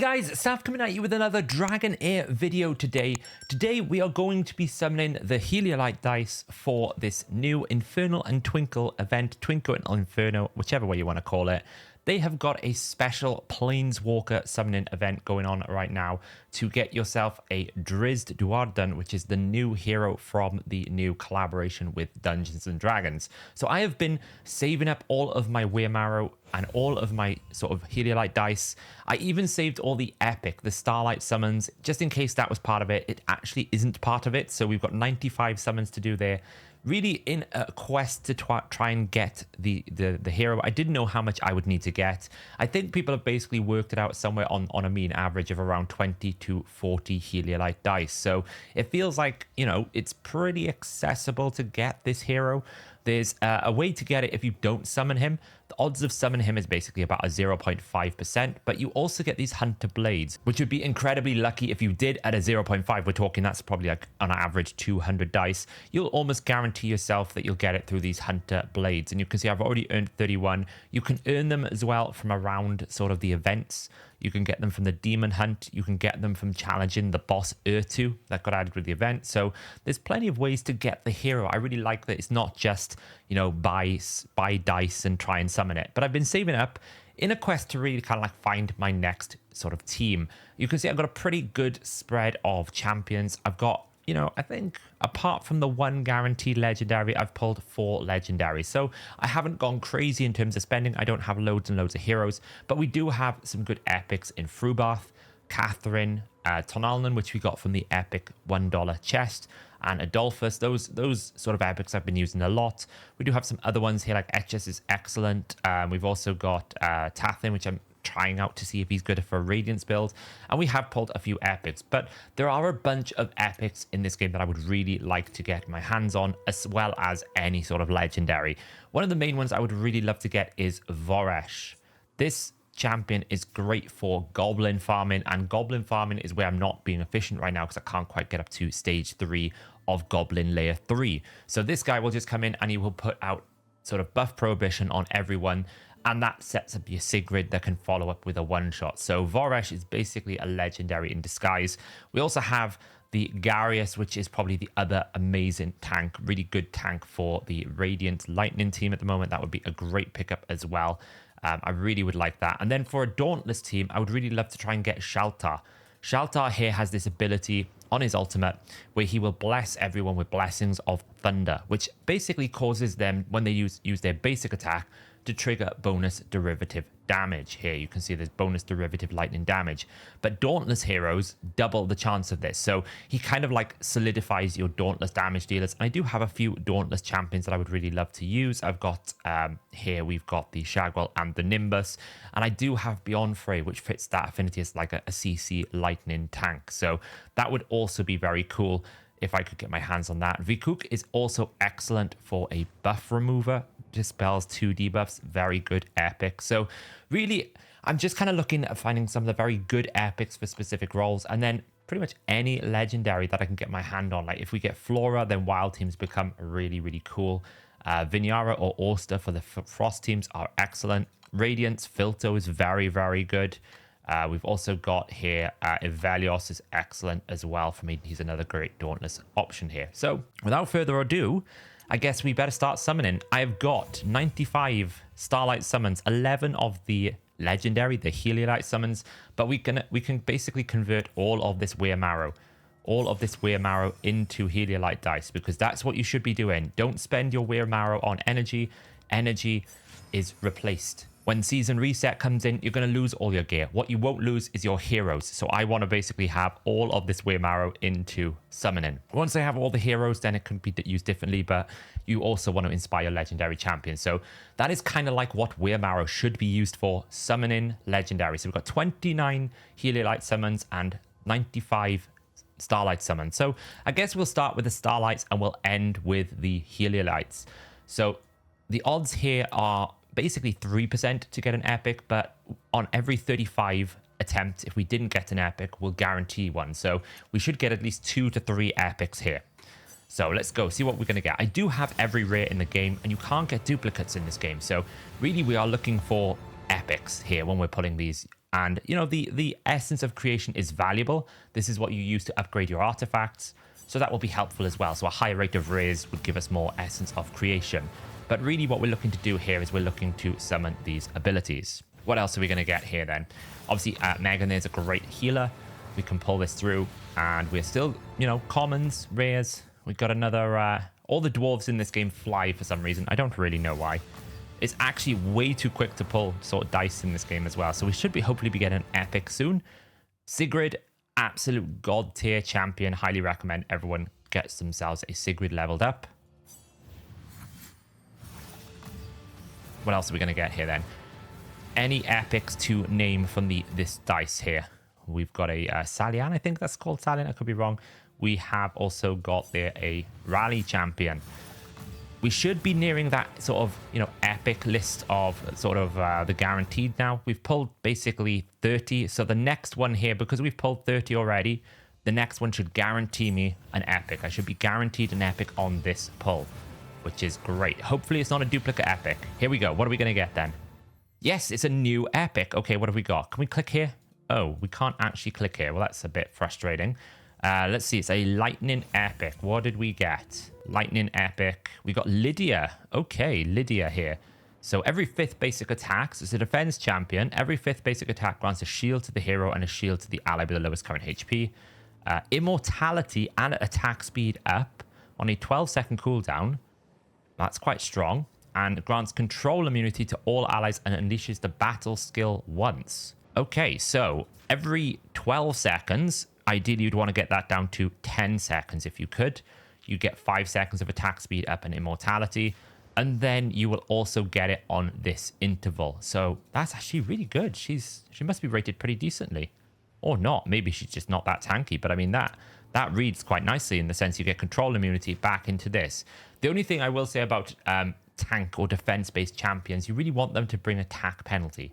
guys, Saf coming at you with another Dragonheir video today. Today we are going to be summoning the heliolite dice for this new Infernal and Twinkle event, Twinkle and Inferno, whichever way you want to call it. They have got a special planeswalker summoning event going on right now to get yourself a Drizzt Do'Urden, which is the new hero from the new collaboration with Dungeons and Dragons. So I have been saving up all of my Weirmarrow and all of my sort of heliolite dice. I even saved all the epic, the starlight summons, just in case that was part of it. It actually isn't part of it, so we've got 95 summons to do there. Really in a quest to try and get the hero. I didn't know how much I would need to get. I think people have basically worked it out somewhere on a mean average of around 20 to 40 heliolite dice. So it feels like, you know, it's pretty accessible to get this hero. There's a way to get it if you don't summon him. The odds of summoning him is basically about a 0.5%, but you also get these Hunter Blades, which would be incredibly lucky if you did at a 0.5. We're talking that's probably like on average 200 dice. You'll almost guarantee yourself that you'll get it through these Hunter Blades. And you can see I've already earned 31. You can earn them as well from around sort of the events. You can get them from the Demon Hunt. You can get them from challenging the boss Urtu that got added with the event. So there's plenty of ways to get the hero. I really like that it's not just, you know, buy dice and try and summon it. But I've been saving up in a quest to really kind of like find my next sort of team. You can see I've got a pretty good spread of champions. I've got, you know, I think apart from the one guaranteed legendary, I've pulled 4 legendaries. So I haven't gone crazy in terms of spending. I don't have loads and loads of heroes, but we do have some good epics in Frubath, Catherine, Tonalnan, which we got from the epic $1 chest, and Adolphus. Those sort of epics I've been using a lot. We do have some other ones here, like Etchus is excellent. We've also got Tathin, which I'm trying out to see if he's good for a Radiance build, and we have pulled a few epics, but there are a bunch of epics in this game that I would really like to get my hands on, as well as any sort of legendary. One of the main ones I would really love to get is Voresh. This champion is great for goblin farming, and goblin farming is where I'm not being efficient right now because I can't quite get up to stage 3 of goblin layer 3. So this guy will just come in and he will put out sort of buff prohibition on everyone, and that sets up your Sigrid that can follow up with a one-shot. So Voresh is basically a legendary in disguise. We also have the Garius, which is probably the other amazing tank, really good tank for the Radiant Lightning team at the moment. That would be a great pickup as well. I really would like that. And then for a Dauntless team, I would really love to try and get Shaltar. Shaltar here has this ability on his ultimate where he will bless everyone with blessings of thunder, which basically causes them, when they use their basic attack, to trigger bonus derivative damage. Here you can see there's bonus derivative lightning damage, but Dauntless heroes double the chance of this, so he kind of like solidifies your Dauntless damage dealers. And I do have a few Dauntless champions that I would really love to use. I've got here we've got the Shagwell and the Nimbus, and I do have Beyond Frey, which fits that affinity as like a CC lightning tank, so that would also be very cool if I could get my hands on that. Vikuk is also excellent for a buff remover, dispels 2 debuffs, very good epic. So really, I'm just kind of looking at finding some of the very good epics for specific roles, and then pretty much any legendary that I can get my hand on. Like if we get Flora, then wild teams become really, really cool. Vinyara or Orster for the frost teams are excellent. Radiance, Filto is very, very good. We've also got here Ivalios is excellent as well for me. He's another great Dauntless option here. So without further ado, I guess we better start summoning. I've got 95 Starlight summons, 11 of the legendary, the heliolite summons, but we can basically convert all of this Weirmarrow into heliolite dice, because that's what you should be doing. Don't spend your Weirmarrow on energy. Energy is replaced. When season reset comes in, you're going to lose all your gear. What you won't lose is your heroes. So I want to basically have all of this Weirmarrow into summoning. Once I have all the heroes, then it can be used differently, but you also want to inspire legendary champions. So that is kind of like what Weirmarrow should be used for, summoning legendary. So we've got 29 heliolite summons and 95 starlight summons. So I guess we'll start with the starlights and we'll end with the heliolites. So the odds here are basically 3% to get an epic, but on every 35 attempts, if we didn't get an epic, we'll guarantee one. So we should get at least 2 to 3 epics here. So let's go see what we're going to get. I do have every rare in the game, and you can't get duplicates in this game. So really, we are looking for epics here when we're pulling these And, you know, the essence of creation is valuable. This is what you use to upgrade your artifacts. So that will be helpful as well. So a higher rate of rares would give us more essence of creation. But really what we're looking to do here is we're looking to summon these abilities. What else are we going to get here then? Obviously, Megan, there's a great healer. We can pull this through. And we're still, you know, commons, rares. We've got another... all the dwarves in this game fly for some reason. I don't really know why. It's actually way too quick to pull sort of dice in this game as well. So we should be hopefully be getting an epic soon. Sigrid, absolute god tier champion. Highly recommend everyone gets themselves a Sigrid leveled up. What else are we going to get here then? Any epics to name from this dice here? We've got a Salian, I think that's called Salian. I could be wrong. We have also got there a rally champion. We should be nearing that sort of, you know, epic list of sort of the guaranteed now. We've pulled basically 30. So the next one here, because we've pulled 30 already, the next one should guarantee me an epic. I should be guaranteed an epic on this pull, which is great. Hopefully it's not a duplicate epic. Here we go. What are we going to get then? Yes, it's a new epic. Okay, what have we got? Can we click here? Oh, we can't actually click here. Well, that's a bit frustrating. Let's see. It's a lightning epic. What did we get? Lightning epic. We got Lydia. Okay, Lydia here. So every 5th basic attack, so it's a defense champion. Every 5th basic attack grants a shield to the hero and a shield to the ally with the lowest current HP. Immortality and attack speed up on a 12-second cooldown. That's quite strong. And grants control immunity to all allies and unleashes the battle skill once. Okay, so every 12 seconds... Ideally, you'd want to get that down to 10 seconds if you could. You get 5 seconds of attack speed up and immortality. And then you will also get it on this interval. So that's actually really good. She must be rated pretty decently. Or not. Maybe she's just not that tanky. But I mean, that reads quite nicely in the sense you get control immunity back into this. The only thing I will say about tank or defense-based champions, you really want them to bring attack penalty.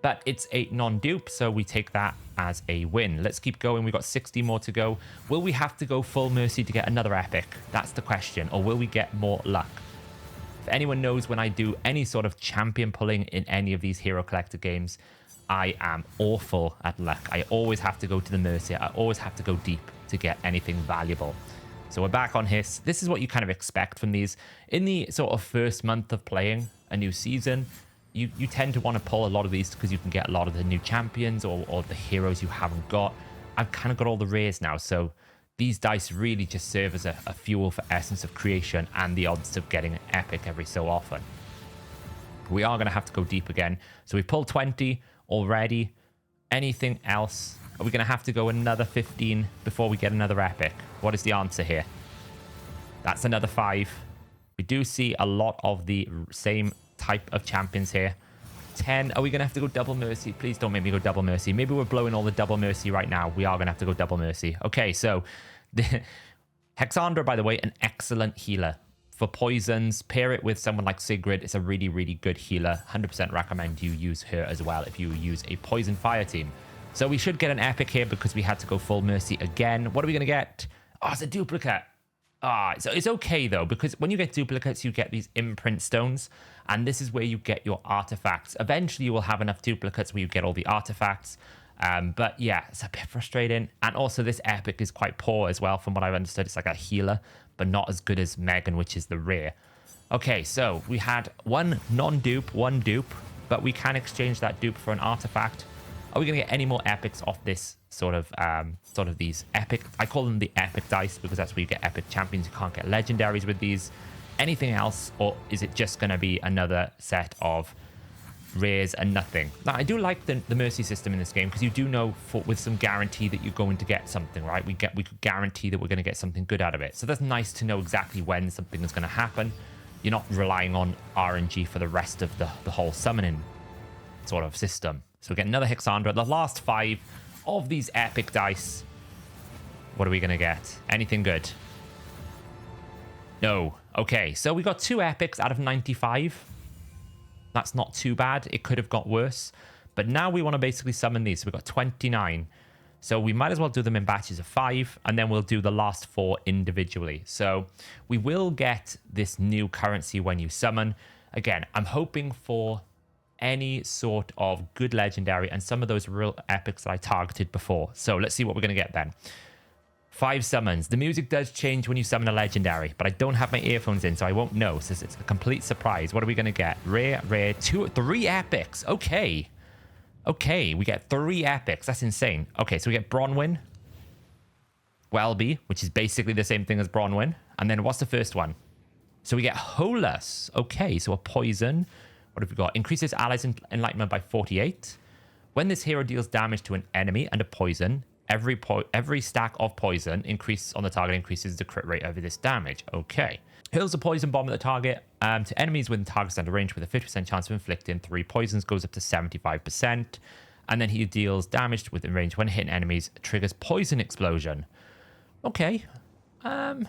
But it's a non-dupe, so we take that as a win. Let's keep going. We've got 60 more to go. Will we have to go full mercy to get another epic? That's the question. Or will we get more luck? If anyone knows when I do any sort of champion pulling in any of these Hero Collector games, I am awful at luck. I always have to go to the mercy. I always have to go deep to get anything valuable. So we're back on Hiss. This is what you kind of expect from these. In the sort of first month of playing a new season, you tend to want to pull a lot of these because you can get a lot of the new champions or the heroes you haven't got. I've kind of got all the rares now, so these dice really just serve as a fuel for essence of creation and the odds of getting an epic every so often. We are going to have to go deep again. So we pulled 20 already. Anything else? Are we going to have to go another 15 before we get another epic? What is the answer here? That's another 5. We do see a lot of the same type of champions here. 10. Are we going to have to go double mercy? Please don't make me go double mercy. Maybe we're blowing all the double mercy right now. We are going to have to go double mercy. Okay, so Hexandra, by the way, an excellent healer. For poisons, pair it with someone like Sigrid. It's a really, really good healer. 100% recommend you use her as well if you use a poison fire team. So we should get an epic here because we had to go full mercy again. What are we going to get? Oh, it's a duplicate. So it's okay though, because when you get duplicates, you get these imprint stones, and this is where you get your artifacts. Eventually, you will have enough duplicates where you get all the artifacts. But yeah, it's a bit frustrating. And also, this epic is quite poor as well, from what I've understood. It's like a healer, but not as good as Megan, which is the rare. Okay, so we had one non-dupe, one dupe, but we can exchange that dupe for an artifact. Are we going to get any more epics off this sort of these epic? I call them the epic dice because that's where you get epic champions. You can't get legendaries with these. Anything else, or is it just going to be another set of rares and nothing? Now, I do like the mercy system in this game because you do know with some guarantee that you're going to get something, right? We could guarantee that we're going to get something good out of it. So that's nice to know exactly when something is going to happen. You're not relying on RNG for the rest of the whole summoning sort of system. So we get another Hexandra. The last 5 of these epic dice. What are we going to get? Anything good? No. Okay, so we got 2 epics out of 95. That's not too bad. It could have got worse. But now we want to basically summon these. So we've got 29. So we might as well do them in batches of 5. And then we'll do the last 4 individually. So we will get this new currency when you summon. Again, I'm hoping for any sort of good legendary and some of those real epics that I targeted before. So let's see what we're going to get then. 5 summons. The music does change when you summon a legendary, but I don't have my earphones in, so I won't know. So it's a complete surprise. What are we going to get? Rare, 3 epics. Okay. Okay, we get 3 epics. That's insane. Okay, so we get Bronwyn, Welby, which is basically the same thing as Bronwyn. And then what's the first one? So we get Holus. Okay, so a poison. What have we got? Increases allies' enlightenment by 48. When this hero deals damage to an enemy and a poison, every stack of poison increases on the target increases the crit rate over this damage. Okay. Hurls a poison bomb at the target to enemies within target center range with a 50% chance of inflicting 3 poisons, goes up to 75%. And then he deals damage within range when hitting enemies, triggers poison explosion. Okay. I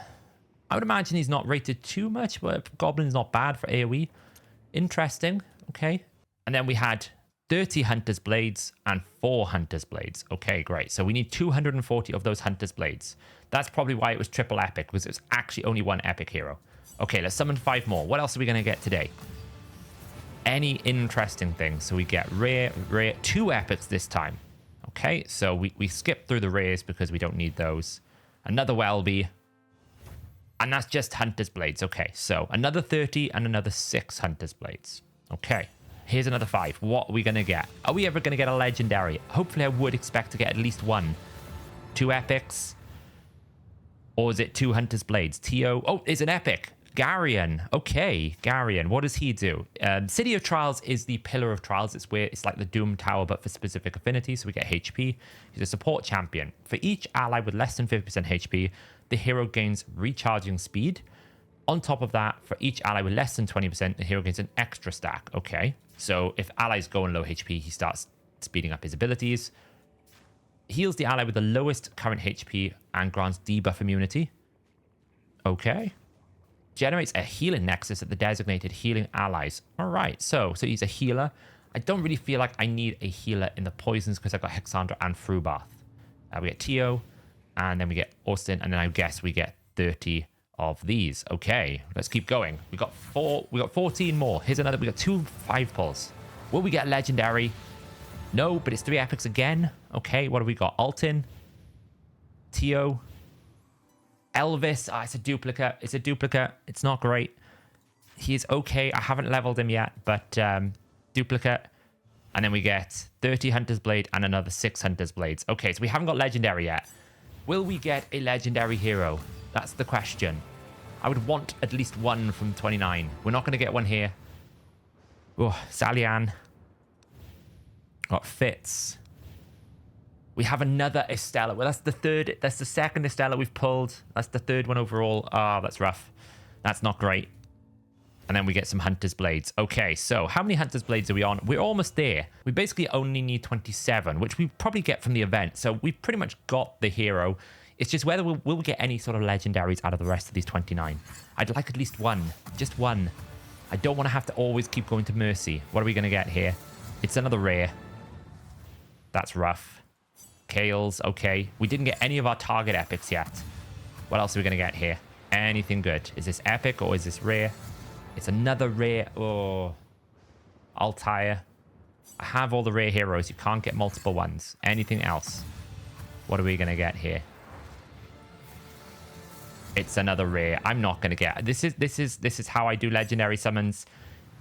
would imagine he's not rated too much, but Goblin's not bad for AoE. Interesting. Okay. And then we had 30 Hunter's Blades and 4 Hunter's Blades. Okay, great. So we need 240 of those Hunter's Blades. That's probably why it was triple epic, because it was actually only 1 epic hero. Okay, let's summon 5 more. What else are we going to get today? Any interesting things? So we get rare, 2 epics this time. Okay, so we skip through the rares because we don't need those. Another Welby. And that's just Hunter's Blades. Okay, so another 30 and another 6 Hunter's Blades. Okay. Here's another 5. What are we going to get? Are we ever going to get a legendary? Hopefully, I would expect to get at least 1. 2 epics. Or is it 2 Hunter's Blades? T.O. Oh, it's an epic. Garion. Okay, Garion. What does he do? City of Trials is the Pillar of Trials. It's like the Doom Tower, but for specific affinities. So we get HP. He's a support champion. For each ally with less than 50% HP, the hero gains recharging speed. On top of that, for each ally with less than 20%, the hero gains an extra stack. Okay. So if allies go on low HP, he starts speeding up his abilities. Heals the ally with the lowest current HP and grants debuff immunity. Okay. Generates a healing nexus at the designated healing allies. All right. So he's a healer. I don't really feel like I need a healer in the poisons because I've got Hexandra and Frubath. We get Tio, and then we get Austin, and then I guess we get 30 of these. Okay, let's keep going. We got 14 more. Here's another. We got 2 5 pulls. Will we get a legendary? No, but it's 3 epics again. Okay, what have we got? Altin, Tio, Elvis. Ah, it's a duplicate. It's a duplicate. It's not great. He's okay. I haven't leveled him yet, but duplicate. And then we get 30 Hunter's Blade and another 6 Hunter's Blades. Okay, so we haven't got legendary yet. Will we get a legendary hero? That's the question. I would want at least 1 from 29. We're not going to get 1 here. Oh, Sally Ann. Got Fitz. We have another Estella. Well, that's the second Estella we've pulled. That's the 3rd one overall. Ah, that's rough. That's not great. And then we get some Hunter's Blades. Okay, so how many Hunter's Blades are we on? We're almost there. We basically only need 27, which we probably get from the event. So we've pretty much got the hero. It's just whether we'll get any sort of legendaries out of the rest of these 29. I'd like at least 1. Just 1. I don't want to have to always keep going to Mercy. What are we going to get here? It's another rare. That's rough. Kales, okay. We didn't get any of our target epics yet. What else are we going to get here? Anything good? Is this epic or is this rare? It's another rare. Oh. Altair. I have all the rare heroes. You can't get multiple ones. Anything else? What are we going to get here? It's another rare. I'm not going to get. This is how I do legendary summons.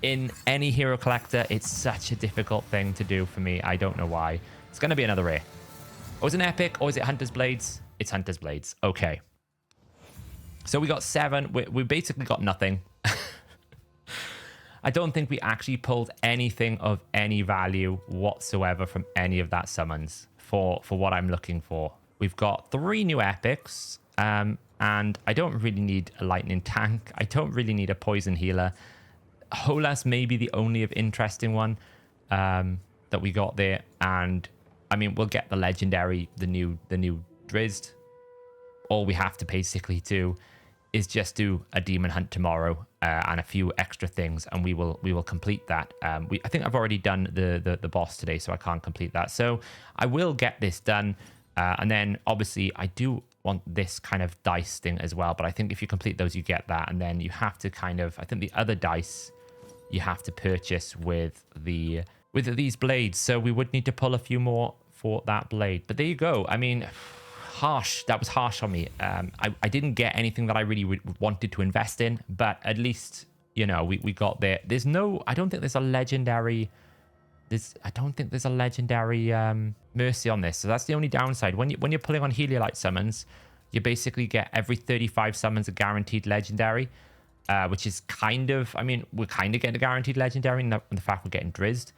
In any hero collector, it's such a difficult thing to do for me. I don't know why. It's going to be another rare. Or is it an epic? Or is it Hunter's Blades? It's Hunter's Blades. Okay. So we got 7. We basically got nothing. I don't think we actually pulled anything of any value whatsoever from any of that summons for what I'm looking for. We've got 3 new epics. And I don't really need a lightning tank. I don't really need a poison healer. Holas may be the only of interesting one that we got there. And I mean, we'll get the legendary, the new Drizzt. All we have to basically do is just do a demon hunt tomorrow and a few extra things, and we will complete that. I think I've already done the boss today, so I can't complete that. So I will get this done, and then obviously I do want this kind of dice thing as well. But I think if you complete those, you get that, and then you have to kind of. I think the other dice you have to purchase with these blades. So we would need to pull a few more for that blade. But there you go. I mean, harsh. That was harsh on me. I didn't get anything that I really wanted to invest in, but at least, you know, we got there. There's no, I don't think there's a legendary, I don't think there's a legendary mercy on this. So that's the only downside. When you're pulling on heliolite summons, you basically get every 35 summons a guaranteed legendary, which is kind of, I mean, we're kind of getting a guaranteed legendary in the fact we're getting Drizzt.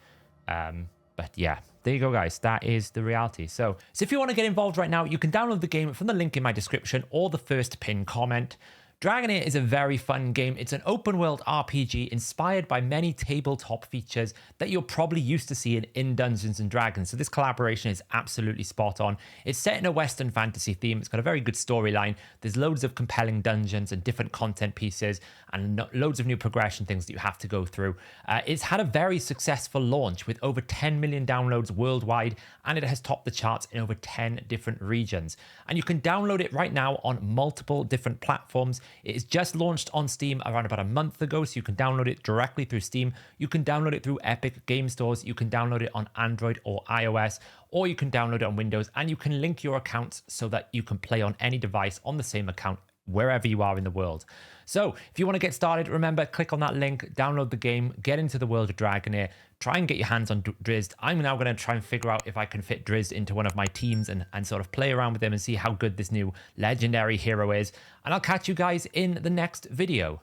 But yeah, there you go, guys. That is the reality. So if you want to get involved right now, you can download the game from the link in my description or the first pinned comment. Dragonheir is a very fun game. It's an open world RPG inspired by many tabletop features that you're probably used to seeing in Dungeons and Dragons. So this collaboration is absolutely spot on. It's set in a Western fantasy theme. It's got a very good storyline. There's loads of compelling dungeons and different content pieces and loads of new progression things that you have to go through. It's had a very successful launch with over 10 million downloads worldwide, and it has topped the charts in over 10 different regions. And you can download it right now on multiple different platforms. It is just launched on Steam around about a month ago, so you can download it directly through Steam. You can download it through Epic Game Stores. You can download it on Android or iOS, or you can download it on Windows, and you can link your accounts so that you can play on any device on the same account wherever you are in the world. So if you want to get started, remember, click on that link, download the game, get into the world of Dragonheir, try and get your hands on Drizzt. I'm now going to try and figure out if I can fit Drizzt into one of my teams and sort of play around with him and see how good this new legendary hero is. And I'll catch you guys in the next video.